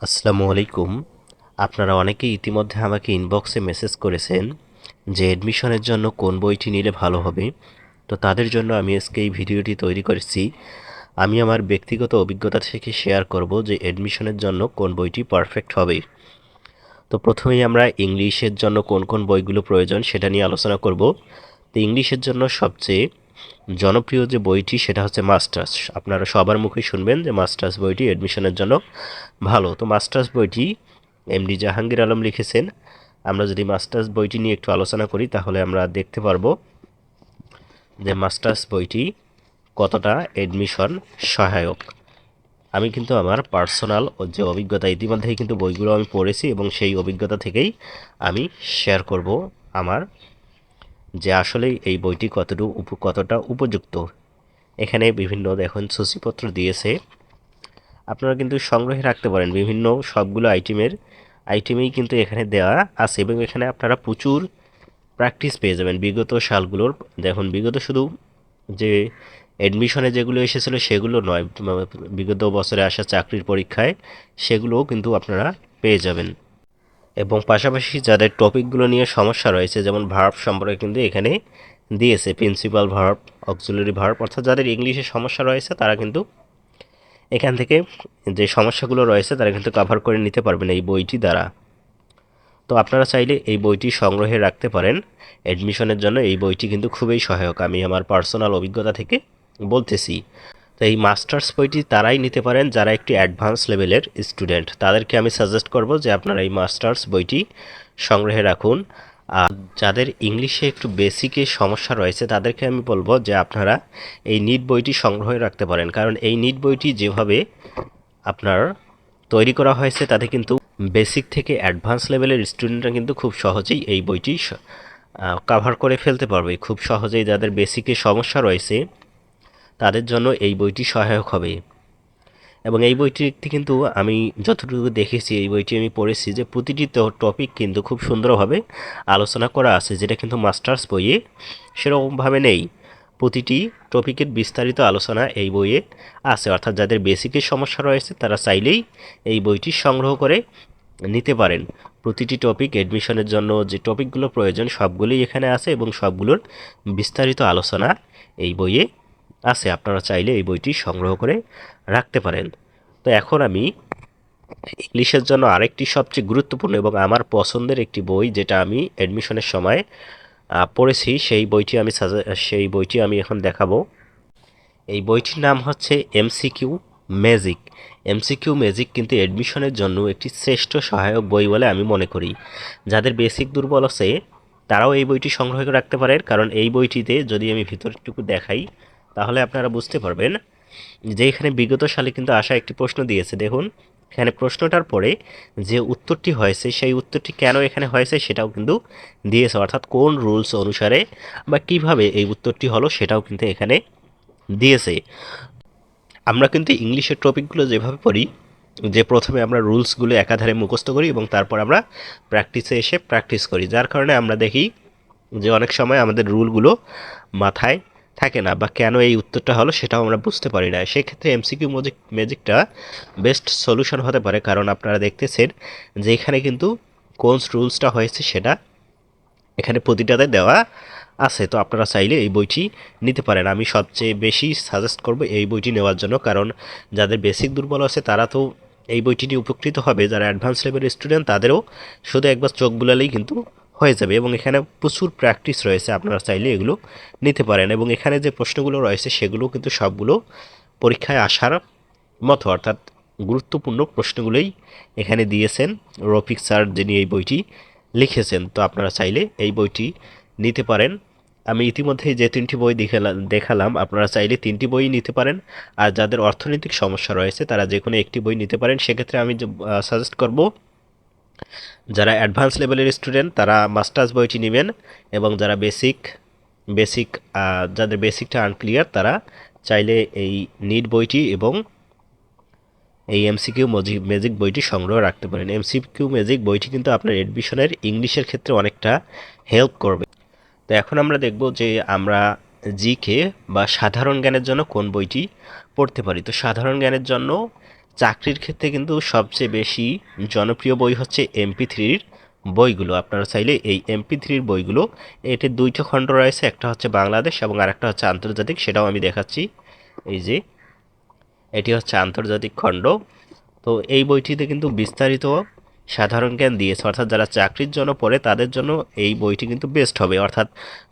আসসালামু আলাইকুম। আপনারা অনেকেই ইতিমধ্যে আমাকে ইনবক্সে মেসেজ করেছেন যে অ্যাডমিশনের জন্য কোন বইটি নিলে ভালো হবে। তো তাদের জন্য আমি আজকে এই ভিডিওটি তৈরি করেছি। আমি আমার ব্যক্তিগত অভিজ্ঞতা থেকে শেয়ার করব যে অ্যাডমিশনের জন্য কোন বইটি পারফেক্ট হবে। তো প্রথমেই আমরা ইংলিশের জন্য কোন কোন বইগুলো প্রয়োজন সেটা নিয়ে আলোচনা করব। তো ইংলিশের জন্য সবচেয়ে জনপ্রিয় যে বইটি সেটা হচ্ছে মাস্টার্স। আপনারা সবার মুখেই শুনবেন যে মাস্টার্স বইটি অ্যাডমিশনের জন্য ভালো। তো মাস্টার্স বইটি এমডি জাহাঙ্গীর আলম লিখেছেন। আমরা যদি মাস্টার্স বইটি নিয়ে একটু আলোচনা করি তাহলে আমরা দেখতে পারবো যে মাস্টার্স বইটি কতটা অ্যাডমিশন সহায়ক। আমি কিন্তু আমার পার্সোনাল যে অভিজ্ঞতা ইতিমধ্যেই কিন্তু বইগুলো আমি পড়েছি এবং সেই অভিজ্ঞতা থেকেই আমি শেয়ার করব আমার যে আসলেই এই বইটি কতটা উপযুক্ত। এখানে বিভিন্ন দেখুন সূচিপত্র দিয়েছে, আপনারা কিন্তু সংগ্রহে রাখতে পারেন। বিভিন্ন সবগুলো আইটেমেই কিন্তু এখানে দেওয়া আছে এবং এখানে আপনারা প্রচুর প্র্যাকটিস পেয়ে যাবেন বিগত সালগুলোর। দেখুন বিগত শুধু যে অ্যাডমিশনে যেগুলো এসেছিল সেগুলো নয়, বিগত বছরে আসা চাকরির পরীক্ষায় সেগুলোও কিন্তু আপনারা পেয়ে যাবেন। এবং পাশাপাশি যাদের টপিকগুলো নিয়ে সমস্যা রয়েছে যেমন ভার্ব সম্পর্কে কিন্তু এখানে দিয়েছে, প্রিন্সিপাল ভার্ব, অক্সিলারি ভার্ব, অর্থাৎ যাদের ইংলিশে সমস্যা রয়েছে তারা কিন্তু এখান থেকে যে সমস্যাগুলো রয়েছে তারা কিন্তু কভার করে নিতে পারবেন এই বইটি দ্বারা। তো আপনারা চাইলে এই বইটি সংগ্রহে রাখতে পারেন। অ্যাডমিশনের জন্য এই বইটি কিন্তু খুবই সহায়ক, আমি আমার পার্সোনাল অভিজ্ঞতা থেকে বলতেছি। তো এই মাস্টার্স বইটি তারাই নিতে পারেন যারা একটি অ্যাডভান্স লেভেলের স্টুডেন্ট। তাদেরকে আমি সাজেস্ট করব যে আপনারা এই মাস্টার্স বইটি সংগ্রহে রাখুন। আর যাদের ইংলিশে একটু বেসিকে সমস্যা রয়েছে তাদেরকে আমি বলবো যে আপনারা এই নিট বইটি সংগ্রহে রাখতে পারেন, কারণ এই নিট বইটি যেভাবে আপনার তৈরি করা হয়েছে তাতে কিন্তু বেসিক থেকে অ্যাডভান্স লেভেলের স্টুডেন্টরা কিন্তু খুব সহজেই এই বইটি কাভার করে ফেলতে পারবে। খুব সহজেই যাদের বেসিকে সমস্যা রয়েছে তাদের জন্য এই বইটি সহায়ক হবে। এবং এই বইটি কিন্তু আমি যতটুকু দেখেছি, এই বইটি আমি পড়েছি যে প্রতিটি টপিক কিন্তু খুব সুন্দরভাবে আলোচনা করা আছে, যেটা কিন্তু মাস্টার্স বইয়ে সেরকমভাবে নেই। প্রতিটি টপিকের বিস্তারিত আলোচনা এই বইয়ে আছে, অর্থাৎ যাদের বেসিকের সমস্যা রয়েছে তারা চাইলেই এই বইটি সংগ্রহ করে নিতে পারেন। প্রতিটি টপিক অ্যাডমিশনের জন্য যে টপিকগুলো প্রয়োজন সবগুলোই এখানে আছে এবং সবগুলোর বিস্তারিত আলোচনা এই বইয়ে আছে। আপনারা চাইলে এই বইটি সংগ্রহ করে রাখতে পারেন। তো এখন আমি ইংলিশের জন্য আরেকটি সবচেয়ে গুরুত্বপূর্ণ এবং আমার পছন্দের একটি বই যেটা আমি অ্যাডমিশনের সময় পড়েছি সেই বইটি আমি এখন দেখাবো। এই বইটির নাম হচ্ছে এমসিকিউ ম্যাজিক। এমসিকিউ ম্যাজিক কিন্তু অ্যাডমিশনের জন্য একটি শ্রেষ্ঠ সহায়ক বই বলে আমি মনে করি। যাদের বেসিক দুর্বল আছে তারাও এই বইটি সংগ্রহ করে রাখতে পারেন, কারণ এই বইটিতে যদি আমি ভিতরটুকু দেখাই তাহলে আপনারা বুঝতে পারবেন যে এখানে বিগত সালে কিন্তু আসা একটি প্রশ্ন দিয়েছে। দেখুন এখানে প্রশ্নটার পরে যে উত্তরটি হয়েছে সেই উত্তরটি কেন এখানে হয়েছে সেটাও কিন্তু দিয়েছে, অর্থাৎ কোন রুলস অনুসারে বা কিভাবে এই উত্তরটি হলো সেটাও কিন্তু এখানে দিয়েছে। আমরা কিন্তু ইংলিশের টপিকগুলো যেভাবে পড়ি যে প্রথমে আমরা রুলসগুলো একাধারে মুখস্থ করি এবং তারপর আমরা প্র্যাকটিসে এসে প্র্যাকটিস করি, যার কারণে আমরা দেখি যে অনেক সময় আমাদের রুলগুলো মাথায় থাকে না বা কেন এই উত্তরটা হলো সেটাও আমরা বুঝতে পারি না। সেক্ষেত্রে এমসিকিউ ম্যাজিকটা বেস্ট সলিউশন হতে পারে, কারণ আপনারা দেখতেছেন যে এখানে কিন্তু কোন রুলসটা হয়েছে সেটা এখানে প্রতিটাতে দেওয়া আছে। তো আপনারা চাইলে এই বইটি নিতে পারেন। আমি সবচেয়ে বেশি সাজেস্ট করব এই বইটি নেওয়ার জন্য, কারণ যাদের বেসিক দুর্বল আছে তারা তো এই বইটি নিয়ে উপকৃত হবে, যারা অ্যাডভান্স লেভেলের স্টুডেন্ট তাদেরও শুধু একবার চোখ বুলালেই কিন্তু হয়ে যাবে। এবং এখানে প্রচুর প্র্যাকটিস রয়েছে, আপনারা চাইলে এগুলো নিতে পারেন। এবং এখানে যে প্রশ্নগুলো রয়েছে সেগুলো কিন্তু সবগুলো পরীক্ষায় আসার মতো, অর্থাৎ গুরুত্বপূর্ণ প্রশ্নগুলোই এখানে দিয়েছেন রফিক স্যার যিনি এই বইটি লিখেছেন। তো আপনারা চাইলে এই বইটি নিতে পারেন। আমি ইতিমধ্যেই যে তিনটি বই দেখালাম আপনারা চাইলে তিনটি বই নিতে পারেন। আর যাদের অর্থনৈতিক সমস্যা রয়েছে তারা যে কোনো একটি বই নিতে পারেন। সেক্ষেত্রে আমি সাজেস্ট করব যারা অ্যাডভান্স লেভেলের স্টুডেন্ট তারা মাস্টার্স বইটি নেবেন, এবং যারা বেসিক যাদের বেসিকটা আনক্লিয়ার তারা চাইলে এই নিট বইটি এবং এই এমসিকিউ ম্যাজিক বইটি সংগ্রহ রাখতে পারেন। এমসিকিউ ম্যাজিক বইটি কিন্তু আপনার এডমিশনের ইংলিশের ক্ষেত্রে অনেকটা হেল্প করবে। তো এখন আমরা দেখব যে আমরা জিকে বা সাধারণ জ্ঞানের জন্য কোন বইটি পড়তে পারি। তো সাধারণ জ্ঞানের জন্য চাকরির ক্ষেত্রে কিন্তু সবচেয়ে বেশি জনপ্রিয় বই হচ্ছে MP3-র বইগুলো। আপনারা চাইলে এই MP3-র বইগুলো, এটির দুইটা খণ্ড রয়েছে, একটা হচ্ছে বাংলাদেশ এবং আরেকটা হচ্ছে আন্তর্জাতিক, সেটাও আমি দেখাচ্ছি। এই যে এটি হচ্ছে আন্তর্জাতিক খণ্ড। তো এই বইটিতে কিন্তু বিস্তারিত সাধারণ জ্ঞান দিয়েছে, অর্থাৎ যারা চাকরির জন্য পড়ে তাদের জন্য এই বইটি কিন্তু বেস্ট হবে। অর্থাৎ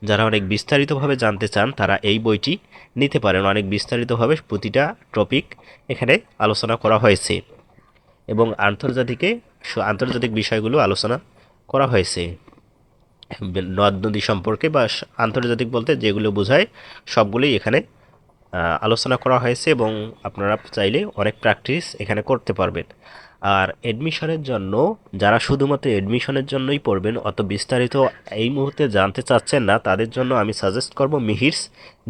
যারা অনেক বিস্তারিতভাবে জানতে চান তারা এই বইটি নিতে পারেন। অনেক বিস্তারিতভাবে প্রতিটা টপিক এখানে আলোচনা করা হয়েছে এবং আন্তর্জাতিক বিষয়গুলো আলোচনা করা হয়েছে। নদ নদী সম্পর্কে বা আন্তর্জাতিক বলতে যেগুলো বোঝায় সবগুলোই এখানে আলোচনা করা হয়েছে এবং আপনারা চাইলে অনেক প্র্যাকটিস এখানে করতে পারবেন। আর এডমিশনের জন্য যারা শুধুমাত্র এডমিশনের জন্যই পড়বেন, অত বিস্তারিত এই মুহূর্তে জানতে চাচ্ছেন না, তাদের জন্য আমি সাজেস্ট করব মিহিরস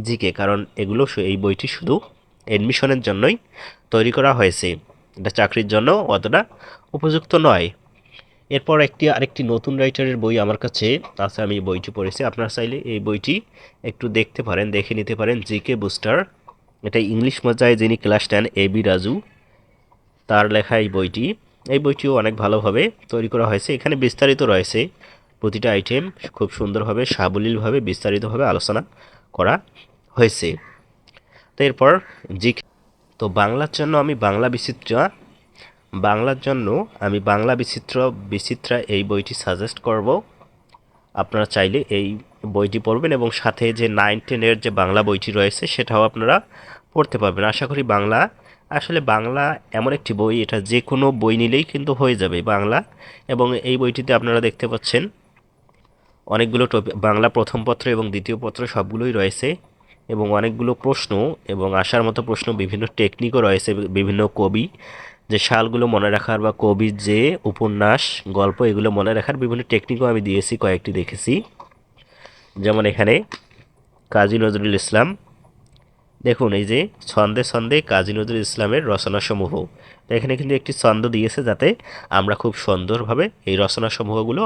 জিকে, কারণ এই বইটি শুধু এডমিশনের জন্যই তৈরি করা হয়েছে। এটা চাকরির জন্য অতটা উপযুক্ত নয়। এরপর আরেকটি নতুন রাইটারের বই আমার কাছে আছে, আমি বইটি পড়েছি। আপনারা চাইলে এই বইটি একটু দেখতে পারেন, দেখে নিতে পারেন। জিকে বুস্টার, এটা ইংলিশ মজায় যিনি ক্লাস 10 AB রাজু, তার লেখা এই বইটিও অনেক ভালোভাবে তৈরি করা হয়েছে। এখানে বিস্তারিত রয়েছে, প্রতিটা আইটেম খুব সুন্দরভাবে সাবলীলভাবে বিস্তারিতভাবে আলোচনা করা হয়েছে। তো এরপর তো বাংলার জন্য আমি বাংলা বিচিত্রা এই বইটি সাজেস্ট করব। আপনারা চাইলে এই বইটি পড়বেন এবং সাথে যে 9-10-এর যে বাংলা বইটি রয়েছে সেটাও আপনারা পড়তে পারবেন। আশা করি বাংলা এমন একটি বই, এটা যে কোনো বই নিলেই কিন্তু হয়ে যাবে বাংলা। এবং এই বইটিতে আপনারা দেখতে পাচ্ছেন অনেকগুলো বাংলা প্রথম পত্র এবং দ্বিতীয় পত্র সবগুলোই রয়েছে এবং অনেকগুলো প্রশ্ন এবং আসার মতো প্রশ্ন, বিভিন্ন টেকনিকও রয়েছে। বিভিন্ন কবি যে সালগুলো মনে রাখার বা কবির যে উপন্যাস, গল্প, এগুলো মনে রাখার বিভিন্ন টেকনিকও আমি দিয়েছি, কয়েকটি দেখেছি। যেমন এখানে কাজী নজরুল ইসলাম, দেখুন এই যে ছন্দে ছন্দে কাজী নজরুল ইসলামের রচনাসমূহ। তো এখানে কিন্তু একটি ছন্দ দিয়েছে যাতে আমরা খুব সুন্দরভাবে এই রচনাসমূহগুলো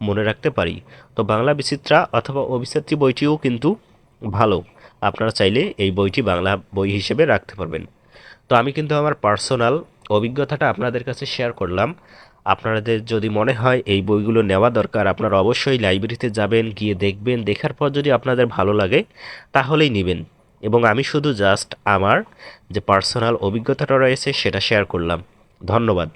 মনে রাখতে পারি। তো বাংলা বিচিত্রা অথবা অবিচিত্রী বইটিও কিন্তু ভালো, আপনারা চাইলে এই বইটি বাংলা বই হিসেবে রাখতে পারবেন। তো আমি কিন্তু আমার পার্সোনাল অভিজ্ঞতাটা আপনাদের কাছে শেয়ার করলাম। আপনাদের যদি মনে হয় এই বইগুলো নেওয়া দরকার, আপনারা অবশ্যই লাইব্রেরিতে যাবেন, গিয়ে দেখবেন, দেখার পর যদি আপনাদের ভালো লাগে তাহলেই নেবেন। এবং আমি শুধু জাস্ট আমার যে পার্সোনাল অভিজ্ঞতাটা রয়েছে সেটা শেয়ার করলাম। ধন্যবাদ।